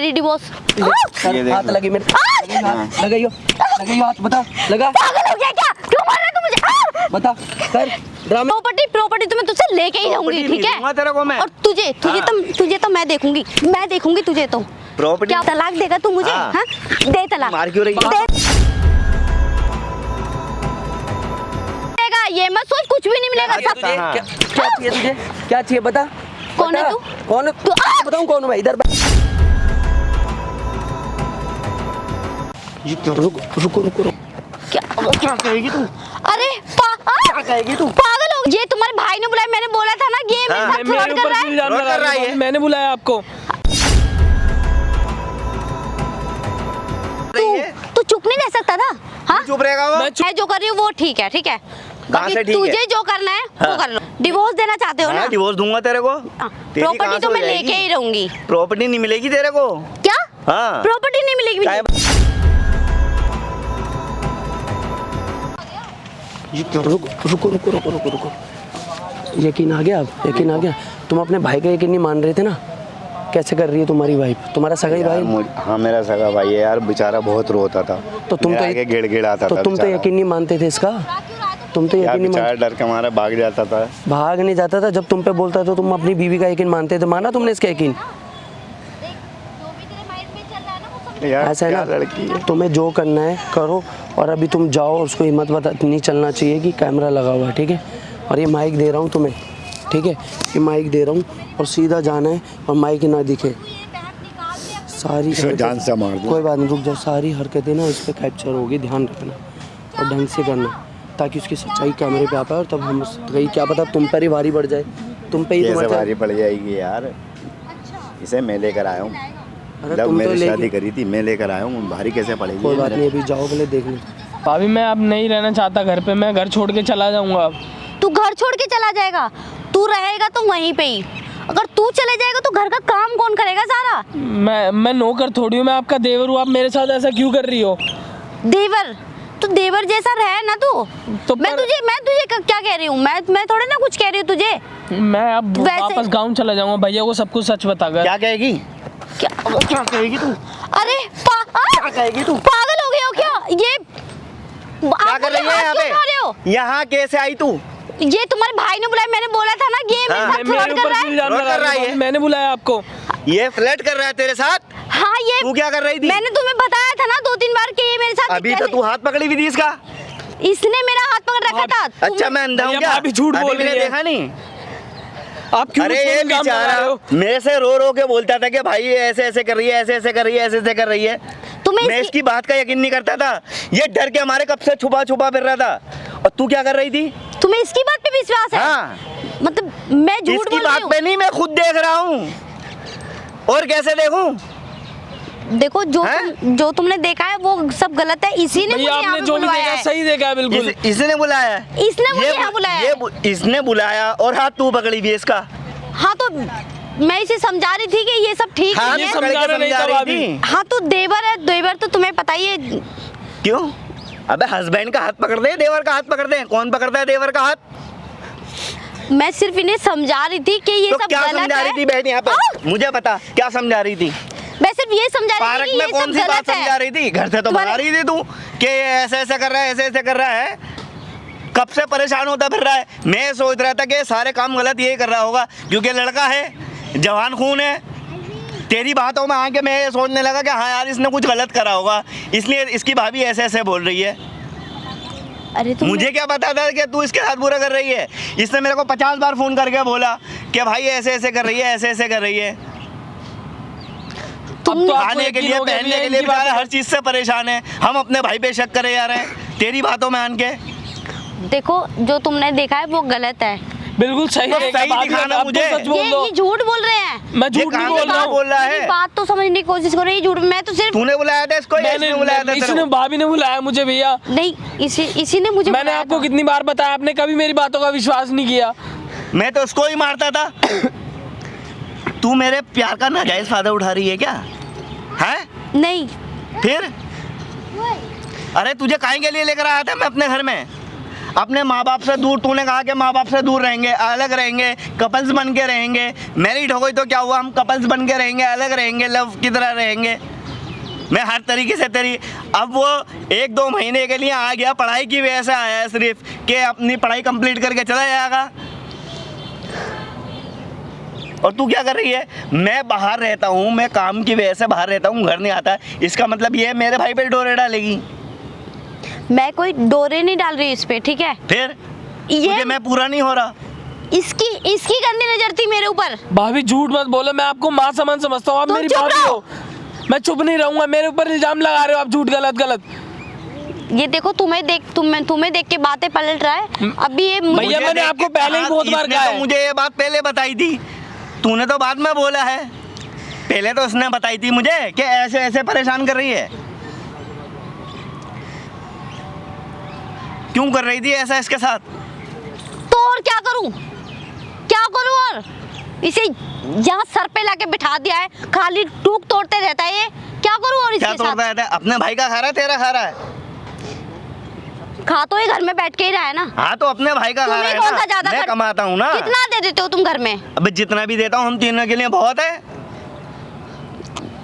मेरी डिवोर्स। हाथ लगी मेरे, लगाइयो हाथ, बता लगा। पागल हो गया क्या? क्यों मार रहा है तू मुझे? बता कर ड्रामा। प्रॉपर्टी तो मैं तुझसे लेके ही रहूंगी, ठीक है? तेरे को मैं और तुझे तो मैं देखूंगी तुझे तो। प्रॉपर्टी क्या तलाक देगा तू मुझे? हाँ? दे तलाक। मार क्यों रही है? देगा, ये मत सोच कुछ भी नहीं मिलेगा। सब क्या चाहिए तुझे? क्या चाहिए बता। कौन है तू? कौन है तू? बताऊं कौन हूं मैं? इधर रुको। क्या कहेगी तू? अरे क्या कहेगी तू? पागल हो? ये तुम्हारे भाई ने बुलाया, मैंने बोला था ना ये मेरे साथ फ्रॉड कर रहा है। फ्रॉड कर रहा है। मैंने बुलाया आपको। तू चुप नहीं रह सकता था? हाँ? चुप रहेगा वो? मैं जो कर रही हूँ वो ठीक है, ठीक है? कहाँ से ठीक है? तुझे जो करना है वो कर लो। डिवोर्स देना चाहते हो ना? डिवोर्स दूंगा तेरे को। तेरी प्रॉपर्टी कहाँ तो से मैं हो लेके जाएगी? ही रहूंगी। प्रॉपर्टी नहीं मिलेगी तेरे को। क्या? हाँ। प्रॉपर्टी नहीं मिलेगी मुझे। रुको। यकीन आ गया? अब यकीन आ गया? तुम अपने भाई का यकीन नहीं मान रहे थे ना? कैसे कर रही है तुम्हारी वाइफ? तुम्हारा सगा ही भाई? हाँ मेरा सगा भाई है यार, बेचारा बहुत रोता था। तो तुम तो आगे गिड़ आता तो था। तुम तो यकीन नहीं मानते थे इसका? तुम तो यकीन नहीं बेचारा मानते? डर के हमारा भाग जाता था। भाग नहीं जाता था? जब तुम पे बोलता तो तुम अपनी बीवी का यकीन मानते थे? माना तुमने इसका यकीन? यार ऐसा है क्या ना, लड़की है। तुम्हें जो करना है करो। और अभी तुम जाओ, उसको हिम्मत बता नहीं चलना चाहिए कि कैमरा लगा हुआ है, ठीक है? और ये माइक दे रहा हूँ तुम्हें, ठीक है? ये माइक दे रहा हूँ और सीधा जाना है और माइक ना दिखे। सारी जान से मार दो। कोई बात नहीं, रुक जाओ। सारी हरकतें ना इस पर कैप्चर होगी, ध्यान रखना और ढंग से करना, ताकि उसकी सच्चाई कैमरे पे आ पाए। और तब हम कहीं क्या पता तुम पर ही भारी बढ़ जाए, तुम पे ही कैसे भारी पड़ जाएगी यार? इसे मैं लेकर आया हूँ। जब मेरी शादी करी थी मैं लेकर आया हूँ, भारी कैसे पड़ेगी? कोई बात नहीं, अभी जाओ पहले देख लो। भाभी मैं अब नहीं रहना चाहता घर पे, मैं घर छोड़ के चला जाऊंगा अब। तू घर छोड़ के चला जाएगा? तू रहेगा तो वहीं पे ही। अगर तू चले जाएगा तो घर का काम कौन करेगा सारा? मैं नौकर थोड़ी हूँ, मैं आपका देवर हूँ। आप मेरे साथ ऐसा क्यों कर रही हो? देवर? तो देवर जैसा रहे ना तू। तो मैं तुझे क्या कह रही हूँ? मैं थोड़े ना कुछ कह रही हूँ तुझे। मैं अब वापस गाँव चला जाऊंगा, भैया को सब कुछ सच बताकर। क्या कहेगी? क्या कहेगी तू? अरे क्या कहेगी तू? पागल हो गए हो क्या? ये क्या कर रही है यहाँ पे? यहाँ कैसे आई तू? ये तुम्हारे भाई ने बुलाया, मैंने बोला था ना ये मेरे साथ फ्रॉड कर रहा है। मैंने बुलाया आपको। ये फ्लर्ट कर रहा है तेरे साथ? हाँ, ये तू क्या कर रही थी? मैंने तुम्हें बताया था ना 2-3 बार कि ये मेरे साथ। अभी तो तू हाथ पकड़ी हुई थी इसका। इसने मेरा हाथ पकड़ रखा था। अच्छा मैं अंधा हूँ क्या? अभी झूठ बोल रही है। देखा नहीं? आप क्यों? अरे ये बेचारा मेरे से रो के बोलता था कि भाई ये ऐसे ऐसे कर रही है, ऐसे ऐसे कर रही है, ऐसे ऐसे कर रही है। मैं इसकी बात का यकीन नहीं करता था। ये डर के हमारे कब से छुपा फिर रहा था। और तू क्या कर रही थी? तुम्हें इसकी बात पे विश्वास है? हाँ। मतलब मैं झूठ बोल रही हूँ? इसकी बात पे नहीं, मैं खुद देख रहा हूँ। और कैसे देखूं? देखो जो तुमने देखा है वो सब गलत है। इसी ने मुझे यहाँ पे बुलाया है। सही देखा है बिल्कुल। इसने बुलाया है। इसने मुझे यहाँ बुलाया है। इसने बुलाया और हाथ तू पकड़ी भी इसका। हाँ तो मैं इसे समझा रही थी कि ये सब ठीक हाँ, नहीं है। समझा रही थी। हाँ तो देवर तो तुम्हें पता ही है। क्यों? अबे हस्बैंड का हाथ पकड़ दे, देवर का हाथ पकड़ दे। कौन पकड़ता है देवर का हाथ? मैं सिर्फ इन्हें समझा रही थी कि ये तो सब क्या गलत है। समझा रही थी बहन यहाँ पे? मुझे बता क्या समझा रही थी? मैं सिर्फ ये समझा रही पार्क थी कि में ये कौन सब सी बात गलत समझा है। रही थी? घर से तो बता रही थी तू कि ये ऐसे ऐसे कर रहा है, ऐसे ऐसे कर रहा है। कब से परेशान होता फिर रहा है। मैं सोच रहा था कि सारे काम गलत यही कर रहा होगा क्योंकि लड़का है, जवान खून है। तेरी बातों में आके मैं ये सोचने लगा कि हाँ यार इसने कुछ गलत करा होगा, इसलिए इसकी भाभी ऐसे ऐसे बोल रही है। अरे मुझे क्या पता था कि तू इसके साथ बुरा कर रही है? इसने मेरे को 50 बार फोन करके बोला कि भाई ऐसे ऐसे कर रही है, ऐसे ऐसे कर रही है। तुम खाने के लिए, पहनने के लिए बेचारा हर चीज से परेशान है। हम अपने भाई पे शक करे जा रहे हैं तेरी बातों में आन के। देखो जो तुमने देखा है वो गलत है। बिल्कुल सही तो है। सही दिखाना मुझे। ये झूठ बोल रहे हैं। मैं झूठ नहीं बोल रहा है। मेरी बात तो समझने की कोशिश करो। ये झूठ मैं तो सिर्फ तूने बुलाया था इसको या इसने बुलाया था? इसने भाभी ने बुलाया मुझे भैया। नहीं इसी ने मुझे मैंने आपको कितनी बार बताया, आपने कभी मेरी बातों का विश्वास नहीं किया। मैं तो उसको ही मारता था। तू मेरे प्यार का नाजायज फायदा उठा रही है क्या? है? नहीं। फिर? अरे तुझे काहे के लिए लेकर आया था मैं अपने घर में? अपने माँ बाप से दूर, तूने कहा कि माँ बाप से दूर रहेंगे, अलग रहेंगे, कपल्स बन के रहेंगे। मैरिड हो गई तो क्या हुआ, हम कपल्स बन के रहेंगे, अलग रहेंगे, लव की तरह रहेंगे। मैं हर तरीके से तेरी, अब वो 1-2 महीने के लिए आ गया, पढ़ाई की वजह से आया है सिर्फ, कि अपनी पढ़ाई कंप्लीट करके चला जाएगा। और तू क्या कर रही है? मैं बाहर रहता हूँ, मैं काम की वजह से बाहर रहता हूँ, घर नहीं आता, इसका मतलब ये है मेरे भाई पे डोरे डालेगी? मैं कोई डोरे नहीं डाल रही इस पे, ठीक है? फिर ये मुझे मैं पूरा नहीं हो रहा। इसकी गंदी नजर थी मेरे ऊपर। भाभी झूठ मत बोलो, मैं आपको माँ समान समझता हूँ, आप तुम मेरी चुप भाभी रहो। हो। मैं चुप नहीं रहूंगा, मेरे ऊपर इल्जाम लगा रहे हो आप, झूठ गलत। ये देखो तुम्हें देख के बातें पलट रहा है अभी ये भैया, मुझे मैंने देख आपको के पहले ही कहा, बहुत बार इसने कहा तो है। मुझे ये बात पहले बताई थी, तूने तो बाद में बोला है। पहले तो उसने बताई थी मुझे कि ऐसे ऐसे परेशान कर रही है। क्यों कर रही थी ऐसा इसके साथ? तो और क्या करूं और इसे यहाँ सर पे लाके बिठा दिया है, खाली टूक तोड़ते रहता है ये। क्या करूं और क्या इसके तोड़ता साथ? है? अपने भाई का खा रहा है, तेरा खा रहा है? खा तो ये घर में बैठ के ही रहा है ना। हाँ, तो अपने भाई का खा रहा तुम्हें है कौन ना। सा ज्यादा मैं कमाता हूँ ना। कितना दे देते हो तुम घर में? अब जितना भी देता हूँ हम तीनों के लिए बहुत है।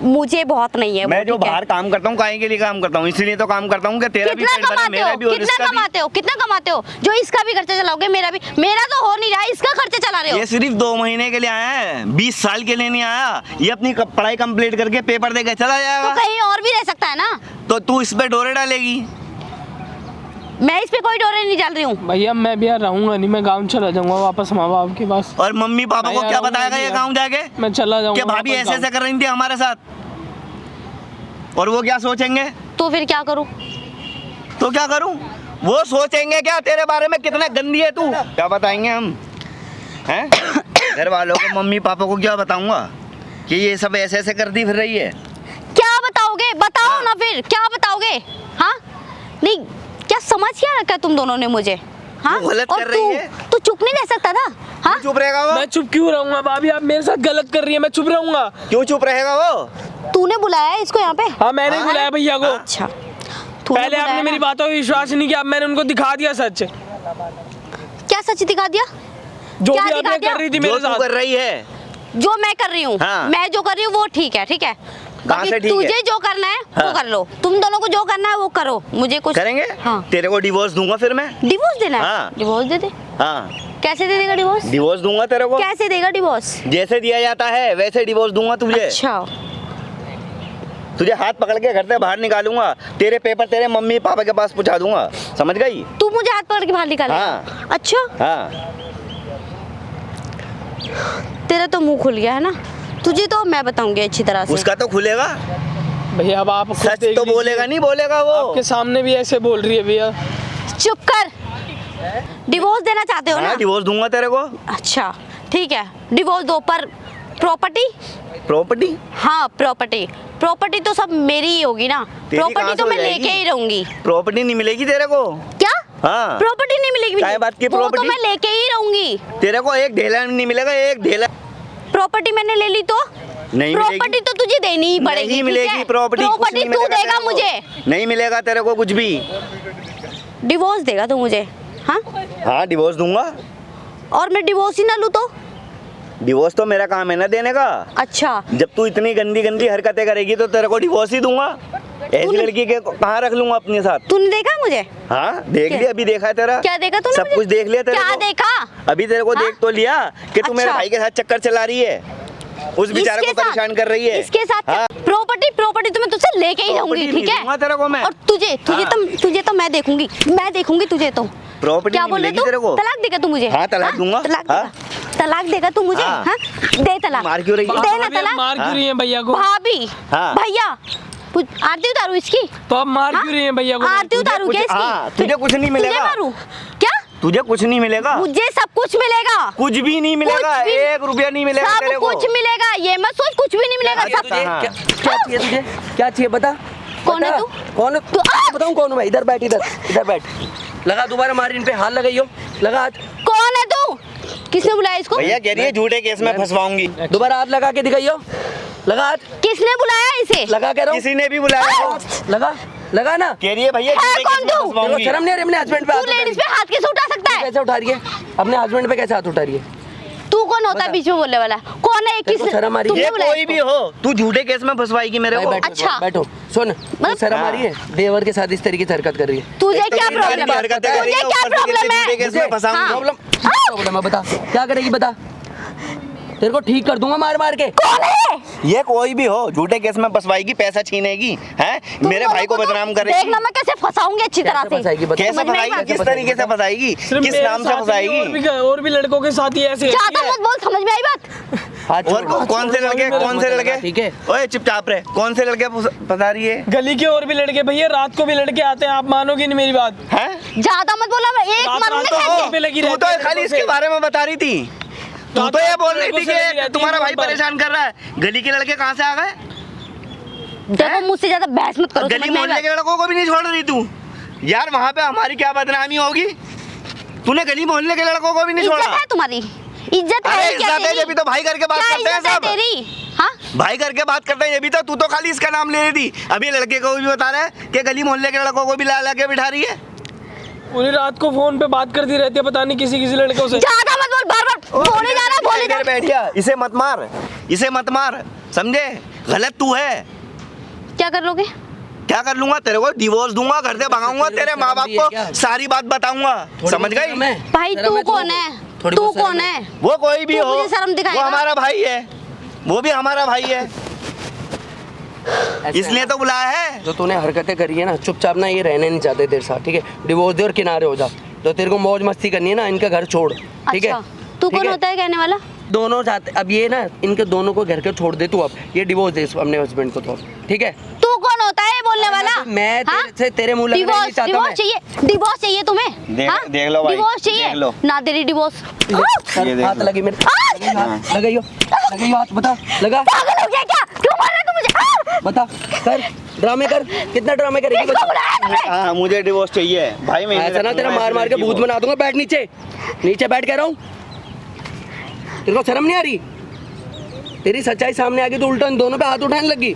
मुझे बहुत नहीं है वो, मैं जो ठीक है? बाहर काम करता हूँ, काहे के लिए काम करता हूँ? इसीलिए तो काम करता हूँ कि तेरा भी कितना पेट भरे, कमाते मेरा हो? भी और कितना इसका भी। कमाते हो? कितना कमाते हो? जो इसका भी खर्चा चलाओगे, मेरा भी। मेरा तो हो नहीं रहा है, इसका खर्चा चला रहे हो। ये सिर्फ 2 महीने के लिए आया है, 20 साल के लिए नहीं आया। ये अपनी पढ़ाई कंप्लीट करके पेपर देके चला तो जाएगा। कहीं और भी रह सकता है ना। तो तू इस पे डोरे डालेगी? मैं इस पे कोई डोरे नहीं डाल रही हूँ। भैया मैं भी यार रहूंगा नहीं, मैं गाँव चला जाऊंगा वापस माँ बाप के पास। और मम्मी पापा को मैं क्या यार बताएगा ये यार। गाँव जाके मैं चला कि जाऊंगा भाभी वापस ऐसे ऐसे गाँव। कर रही थी हमारे साथ? और वो क्या सोचेंगे? तो फिर क्या करूँ? तो क्या करूं? वो सोचेंगे क्या तेरे बारे में, कितना गंदी है तू? क्या बताएंगे हम हैं? घर वालों को, मम्मी पापा को क्या बताऊंगा कि ये सब ऐसे ऐसे करती फिर रही है? क्या बताओगे? बताओ ना फिर, क्या बताओगे? हाँ नहीं, क्या समझ क्या रखा है तुम दोनों ने मुझे? हाँ, तू गलत और कर रही है। तू चुप नहीं रह सकता था? हाँ, चुप रहेगा वो? मैं चुप क्यों रहूंगा भाभी, आप मेरे साथ गलत कर रही है, मैं चुप रहूंगा। क्यों चुप रहेगा वो? तूने बुलाया है इसको यहाँ पे? हाँ मैंने हाँ? बुलाया भैया को। अच्छा, तूने पहले बुलाया आपने ना? मेरी बातों पे विश्वास नहीं किया, अब मैंने उनको दिखा दिया सच, क्या सच दिखा दिया? जो क्या भी दिखा आपने दिया? कर रही थी जो मेरे तू साथ। कर रही है। जो मैं कर रही हूँ, हाँ। मैं जो कर रही हूँ वो ठीक है, ठीक है? कहाँ बाकी से ठीक है? तुझे जो करना है वो हाँ। कर लो, तुम दोनों को जो करना है वो करो, मुझे कुछ करेंगे? हाँ। तेरे को डिवोर्स दूंगा फिर मैं। डिवोर्स देना है? हाँ। डिवोर्स दे दे। हाँ, कैसे दे देगा डिवोर्स? डिवोर्स दूंगा तेरे को। कैसे देगा डिवोर्स? जैसे दिया जाता है वैसे डिवोर्स दूंगा तुझे। अच्छा, तुझे हाथ पकड़ के घर से बाहर निकालूंगा, तेरे पेपर तेरे मम्मी पापा के पास पहुंचा दूंगा, समझ गई? तू मुझे हाथ पकड़ के बाहर निकालेगा? हाँ। अच्छा, हाँ, तेरा तो मुंह खुल गया है ना। तुझे तो मैं बताऊंगी अच्छी तरह से। उसका तो खुलेगा। भैया अब आप खुद सच देख तो लीजिए। बोलेगा, नहीं बोलेगा वो? आपके सामने भी ऐसे बोल रही है भैया। चुप कर। डिवोर्स देना चाहते हो ना? हाँ, डिवोर्स दूंगा तेरे को। अच्छा ठीक है, डिवोर्स दो, पर प्रॉपर्टी? प्रॉपर्टी? हाँ प्रॉपर्टी, प्रॉपर्टी तो सब मेरी ही होगी ना। तेरी प्रॉपर्टी कहाँ तो से मैं हो लेके जाएगी? ही रहूंगी। प्रॉपर्टी नहीं मिलेगी तेरे को। क्या? हाँ। प्रॉपर्टी नहीं मिलेगी? क्या बात की वो तो प्रॉपर्टी? मैं लेके ही रहूंगी। तेरे को एक ढेला नहीं मिलेगा, एक ढेला प्रॉपर्टी मैंने ले ली तो नहीं प्रॉपर्टी मिलेगी। तो तुझे देनी ही पड़ेगी। नहीं ठीक मिलेगी है? प्रॉपर्टी। कुछ प्रॉपर्टी नहीं तू मिलेगा देगा तेरे को। मुझे? नहीं मिलेगा तेरे को कुछ भी। डिवोर्स देगा तू मुझे? हाँ, हाँ, डिवोर्स दूंगा। और मैं डिवोर्स ही ना लूँ तो? डिवोर्स तो मेरा काम है ना देने का। अच्छा, जब तू इतनी गंदी गंदी हरकतें करेगी तो तेरे को डिवोर्स ही दूंगा। ऐसी तूने- लड़की के कहाँ रख लूंगा अपने साथ? तूने देखा मुझे? हाँ, देख क्या? लिया, अभी देखा है तेरा। क्या देखा तूने सब मुझे? कुछ देख लिया तेरे क्या को। देखा? अभी तेरे को हाँ? देख तो लिया कि तू मेरे अच्छा। भाई के साथ चक्कर चला रही है, उस बेचारे को इसके साथ? परेशान कर रही है। इसके साथ हाँ। प्रॉपर्टी तो मैं तुझसे लेके ही रहूंगी, प्रॉपर्टी ठीक नहीं दूंगा है? तेरे को मैं। और तुझे तो मैं देखूंगी तुझे तो। प्रॉपर्टी क्या नहीं बोल रहे मिलेगी तू? तेरे को। तलाक देगा तू मुझे? हाँ, तलाक दूंगा। तलाक हाँ। देगा? तलाक देगा तू मुझे? हाँ। हाँ? दे तलाक। मार क्यों रही है? दे ना भाभी, आप तलाक। मार क्यों रही है भैया को? भाभी, हाँ। भैया, आरती उतारू इसकी? तो आप मार हाँ? क्यों रही है भैया को? आरती उतारू क्या इसकी? हाँ, तुझे कुछ नहीं मिलेगा। तुझे मारूं? क्या? तुझे कुछ नहीं मिलेगा। मुझे सब कुछ मिलेगा। कुछ भी नहीं मिलेगा, कुछ भी- 1 रुपया नहीं मिलेगा तेरे सब को। कुछ मिलेगा, ये मत सोच कुछ भी नहीं मिलेगा। क्या सब तुझे- क्या चाहिए तुझे? क्या चाहिए बता? कौन है बता। तू? कौन है? तू आ! बताऊं कौन हूं मैं? इधर बैठ, इधर बैठ। लगा दोबारा मार इन पे, हाथ लगाइयो, लगा हाथ। कौन है तू? किसने बुलाया इसको? भैया कह रही है झूठे केस में फंसवाऊंगी। दोबारा हाथ लगा के दिखाइयो, लगा हाथ, किसने बुलाया इसे? लगा कह रहा हूं। किसी ने भी बुलाया हो। लगा, लगा ना। कह रही है भैया है झूठे कौन केस में तू? फंसवाऊंगी। शर्म नहीं आ रही अपने हस्बैंड पे हाथ तू उठा रही लेडीज पे हाथ कैसे उठा सकता है? कैसे उठा रही है? अपने हस्बैंड पे कैसे हाथ उठा रही है? तू कौन होता है बता। बीच में बोलने वाला? कौन है? तेरे को शर्म आ रही है? ये तुमने बुलाया कोई भी इसको? हो, तू झूठे केस में फंसवाएगी मेरे भाई को। बैठो, अच्छा। बैठो सुन, शर्म आ रही है? देवर के साथ इस तरीके से हरकत कर रही है। तुझे एक तो क्या मेरी प्रॉब्लम सारी है? हरकतें कर रही तुझे है, क्या ऊपर से प्रॉब्लम कहती है झूठे है? केस में फंसाऊंगी। प्रॉब्लम है, बता क्या करेगी बता। तेरे को ठीक कर दूंगा मार मार के। कौन है? ये कोई भी हो, झूठे केस में फंसवाएगी, पैसा छीनेगी, हैं तुम मेरे लोगों भाई को तो बदनाम करेगी। देखना मैं कैसे फंसाऊंगी अच्छी तरह कैसे से। फंसाएगी बता। कैसे समझ में आई फंसाएगी? बात? किस तरीके से फंसाएगी? सिर्फ किस मेरे नाम से साथ ही फंसाएगी? और भी लड़कों के साथ ही ऐसे ज्यादा मत बोल, समझ में आई बात? हाथ और छोड़। कौन से लड़के, कौन से लड़के? ठीक है। ओए चुपचाप रहे, कौन से लड़के फंसा रही है? गली के और भी लड़के भैया, रात को भी लड़के आते हैं, आप मानोगे नहीं मेरी बात। हैं? ज्यादा मत बोला, मैं एक रात मारूंगी रात खा को के। पे लगी तू रहती तो है खाली लड़कों इसके से। बारे में बता रही थी। तू रात तो ये रात बोल को रही थी लड़कों से लगी कि रहती तुम्हारा है भाई फोन पर। परेशान कर रहा है। गली के लड़के कहाँ से आ गए? देखो मुझसे ज्यादा बहस मत करो, गली समझ में आई मोहल्ले बात? के लड़कों को भी नहीं छोड़ रही तू। यार वहाँ पे हमारी क्या बदनामी होगी? तूने गली मोहल्ले के लड़कों को भी नहीं इज्जत छोड़ा। है तुम्हारी? इज्जत अरे है क्या इज्जत है, तेरी? जब भी तो भाई करके बात क्या करते हैं इज्जत है सब। तेरी? हाँ? भाई करके बात करते हैं, ये भी तो तू तो खाली इसका नाम ले रही थी। अभी लड़के को भी बता रहा है कि गली मोहल्ले के लड़कों को भी ला ला के बिठा रही है। पूरी रात को फोन पे बात करती रहती है, पता नहीं किसी किसी लड़कों से। ज्यादा मत बोल, बार बार बोले जा रहा है, बोले जा इधर बैठ जा, इसे मत मार, इसे मत मार, समझे? गलत तू है। क्या कर लोगे? क्या कर लूंगा? तेरे को डिवोर्स दूंगा, घर से भगाऊंगा, तेरे माँ बाप को सारी बात बताऊंगा, समझ गई? भाई तू कौन है? तू कौन है? वो कोई भी तू हो, मुझे शर्म दिखाएगा? वो हमारा भाई है, वो भी हमारा भाई है, इसलिए तो बुलाया है। जो तूने हरकतें करी है ना, चुपचाप ना, ये रहने नहीं चाहते तेरे साथ, ठीक है? डिवोर्स दे और किनारे हो जा। तो तेरे को मौज मस्ती करनी है ना, इनका घर छोड़, ठीक है? अच्छा, तू ठीक कौन है? होता है कहने वाला? दोनों जाते, अब ये ना, इनके दोनों को घर के छोड़ दे तू, अब ये डिवोर्स दे अपने हस्बैंड को तो, ठीक है? तू कौन होता है बोलने वाला? मैं हाँ? तेरे से तेरे मुंह लगना नहीं चाहता डिवोर्स मैं। चाहिए? डिवोर्स चाहिए तुम्हें? देख- हाँ? देख लो भाई, डिवोर्स चाहिए? देख लो। ना तेरी डिवोर्स। सर, ये देख हाथ लो। लगी मेरे, लगाइयो हाथ, बता लगा, पागल हो गया क्या? क्यों मार रहा है तू मुझे? बता, कर ड्रामे कर, कितना ड्रामे करेगी? किसको बुलाया तूने? हाँ मुझे डिवोर्स चाहिए भाई। मैं ऐसा ना तेरा मार मार के भूत बना दूंगा। बैठ नीचे, नीचे बैठ कह रहा हूँ। तेरे को शर्म नहीं आ रही? तेरी सच्चाई सामने आ गई तो उल्टा इन दोनों पे हाथ उठाने लगी।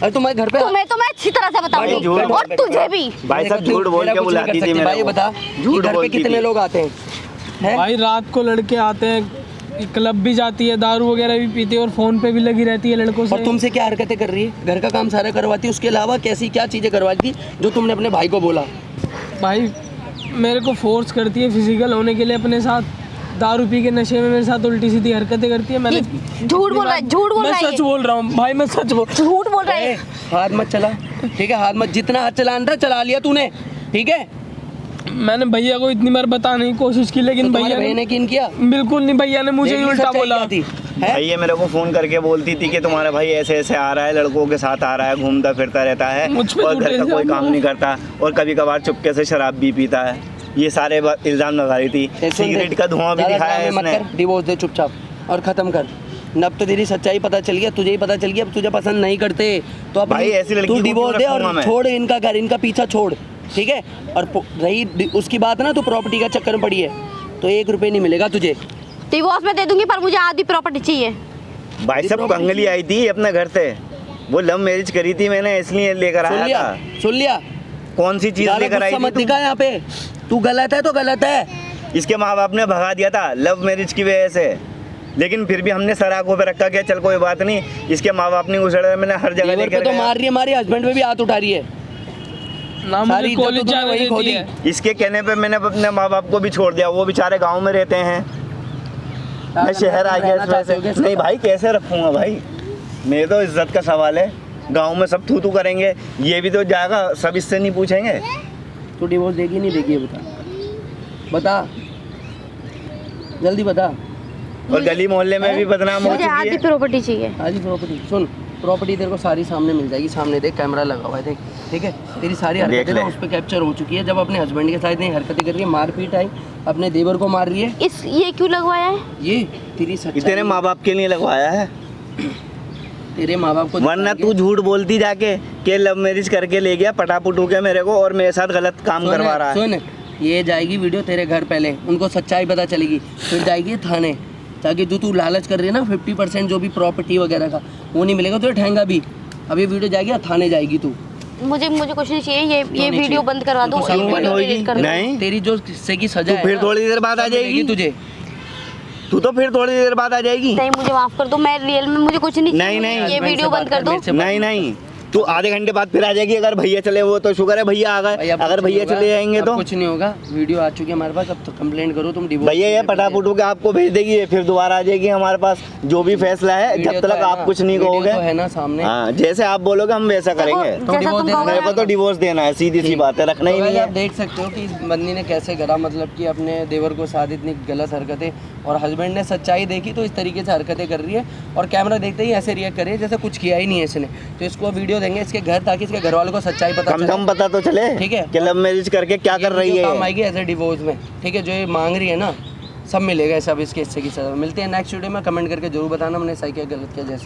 और तुम्हारे घर पे तुम्हें तो मैं अच्छी तरह से भाई, बताऊंगी झूठ और तुझे भी। भाई साहब झूठ बोल मेरा के कुछ नहीं बुलाती कर थी सकती। मेरे भाई को। बता, झूठ घर पे बोलती कितने थी। लोग आते हैं? भाई रात को लड़के आते हैं, क्लब भी जाती है, दारू वगैरह भी पीती है और फोन पे भी लगी रहती है लड़कों से। और तुमसे क्या हरकतें कर रही है? घर का काम सारा करवाती है, उसके अलावा कैसी क्या चीजें करवाती जो तुमने अपने भाई को बोला? भाई मेरे को फोर्स करती है फिजिकल होने के लिए अपने साथ, दारू पी के नशे में मेरे साथ उल्टी सीधी हरकतें करती है। मैंने ये झूठ बोल रहा है, झूठ बोल मैं रहा है सच ये। बोल रहा हूँ भाई, मैं सच बोल। झूठ बोल रहा है। हाथ मत चला, ठीक है? हाथ मत, जितना हाथ चलाना था चला लिया तूने, ठीक है? मैंने भैया को इतनी बार बताने की कोशिश की, लेकिन तुम्हारे भैया भैया ने किन किया? बिल्कुल नहीं, भैया ने मुझे ही देखनी उल्टा सच्चाई बोला। क्या थी? है? भाई ये मेरे को फोन करके बोलती थी कि तुम्हारा भाई ऐसे ऐसे आ रहा है, लड़कों के साथ आ रहा है, घूमता फिरता रहता है मुझ पे और झूठे घर का कोई इल्जाम काम नहीं करता और कभी कभार चुपके से शराब भी पीता है। ये सारे इल्जाम लगा रही थी। सुन दे, सिगरेट का धुआं भी ज़्यादा दिखाया है ड्रामे मत इसने। कर, डिवोर्स दे चुपचाप और खत्म कर। अब तो तेरी सच्चाई पता चल गया, तुझे ही पता चल गया, अब तुझे पसंद नहीं करते तो अब भाई ऐसी लड़की तू को डिवोर्स क्यों दे और रखूंगा मैं? छोड़ इनका घर, इनका पीछा छोड़, ठीक है? और रही उसकी बात ना, तो प्रॉपर्टी का चक्कर में पड़ी है तो 1 रुपये नहीं मिलेगा तुझे। डिवोर्स में दे दूंगी पर मुझे आधी प्रॉपर्टी चाहिए। भाई साहब कंगली आई थी अपने घर से, वो लव मैरिज करी थी मैंने, इसलिए लेकर सुन आया लिया, था। सुन लिया? कौन सी चीज ज़्यादा लेकर आई गुस्सा मत थी दिखा यहाँ पे, तू गलत है तो गलत है। इसके माँ बाप ने भगा दिया था लव मैरिज की वजह से, लेकिन फिर भी हमने सर आंखों पे रखा कि चल कोई बात नहीं। इसके माँ बाप ने उछड़, मैंने हर जगह लीवर पे लेकर तो गया। मार रही है, हमारे हस्बैंड पे भी हाथ उठा रही है। ना सारी मुझे इज्जत तो कॉलेज तूने जाने वही खो देती दी। है। इसके कहने पे मैंने अपने माँ बाप को भी छोड़ दिया, वो बेचारे गांव में रहते हैं, मैं शहर आ गया इस वजह से। नहीं भाई कैसे रखूंगा भाई, मेरे तो इज्जत का सवाल है। गांव में सब थू थू करेंगे, ये भी तो जाएगा, सब इससे नहीं पूछेंगे। तू डिवोर्स देगी नहीं देगी? बता, बता, जल्दी बता। और गली मोहल्ले में भी बदनाम हो मुझे चुकी आधी है। प्रॉपर्टी चाहिए। आधी प्रॉपर्टी सुन, प्रॉपर्टी तेरे को सारी सामने मिल जाएगी। सामने देख, कैमरा लगा हुआ है, देख, ठीक है? तेरी सारी देख हरकतें ले। ना उस पर कैप्चर हो चुकी है। जब अपने हस्बैंड के साथ इतनी हरकतें कर रही है, मारपीट आई, अपने देवर को मार रही है, इस ये क्यों लगवाया है? ये तेरी ये सच्चाई। तेरे माँ बाप के लिए लगवाया है, तेरे माँ बाप को वरना तू झूठ बोलती जाके कि लव मैरिज करके ले गया पटापुटू के मेरे को और मेरे साथ गलत काम करवा रहा है। सुन, ये जाएगी वीडियो तेरे घर, पहले उनको सच्चाई पता चलेगी, फिर जाएगी थाने, ताकि जो तू लालच कर रही है ना 50% जो भी प्रॉपर्टी वगैरह का, वो नहीं मिलेगा तुझे ठहंगा भी। अब ये वीडियो जाएगी और थाने जाएगी तू, मुझे कुछ नहीं चाहिए, ये नहीं वीडियो चाहिए? बंद करवा दो, तो ये सब वीडियो होगी? डिलीट कर दो। नहीं। तेरी जो किस्से की सजा तू है फिर ना, थोड़ी देर बाद आ सब मिलेगी जाएगी तुझे। तू तो फिर थोड़ी देर बाद आ जाएगी। नहीं मुझे माफ कर दो, मैं रियल में मुझे कुछ नहीं चाहिए, नहीं, मुझे ये हस्बैंड वीडियो से बंद बात कर दो। मेरे से बात नहीं नहीं तू आधे घंटे बाद फिर आ जाएगी। अगर भैया चले वो तो शुक्र है भैया आ भाई, गए, अब अगर कुछ नहीं भैया होगा, चले जाएंगे अब तो कुछ नहीं होगा। वीडियो आ चुकी है हमारे पास, अब तो कंप्लेंट करो तुम डिवोर्स। भैया ये पटापुट के आपको भेज देगी, फिर दोबारा आ जाएगी हमारे पास। जो भी फैसला है वीडियो जब तो तक है ना, आप कुछ नहीं वीडियो कहोगे, तो है ना सामने। हाँ जैसे आप बोलोगे हम वैसा देखो, करेंगे। जैसा डिवोर्स तुम देना कहोगे मेरे को तो डिवोर्स देना है, सीधी सी बात है, रखना ही तो नहीं वैसे आप है। देख सकते हो कि इस बंदी ने कैसे करा, मतलब कि अपने देवर को साथ इतनी गलत हरकतें, और हस्बैंड ने सच्चाई देखी तो इस तरीके से हरकतें कर रही है, और कैमरा देखते ही ऐसे रिएक्ट कर रही है जैसे कुछ किया ही नहीं है इसने। तो इसको वीडियो देंगे इसके घर, ताकि इसके घर वालों को सच्चाई पता कम से कम पता तो चले ठीक है। कि लव मैरिज करके क्या कर रही ये काम है। आएगी एज ए डिवोर्स में, ठीक है। जो ये मांग रही है ना, सब मिलेगा, सब इसके हिस्से की सजा। मिलते हैं नेक्स्ट वीडियो में, कमेंट करके जरूर बताना हमने सही किया गलत किया जैसे।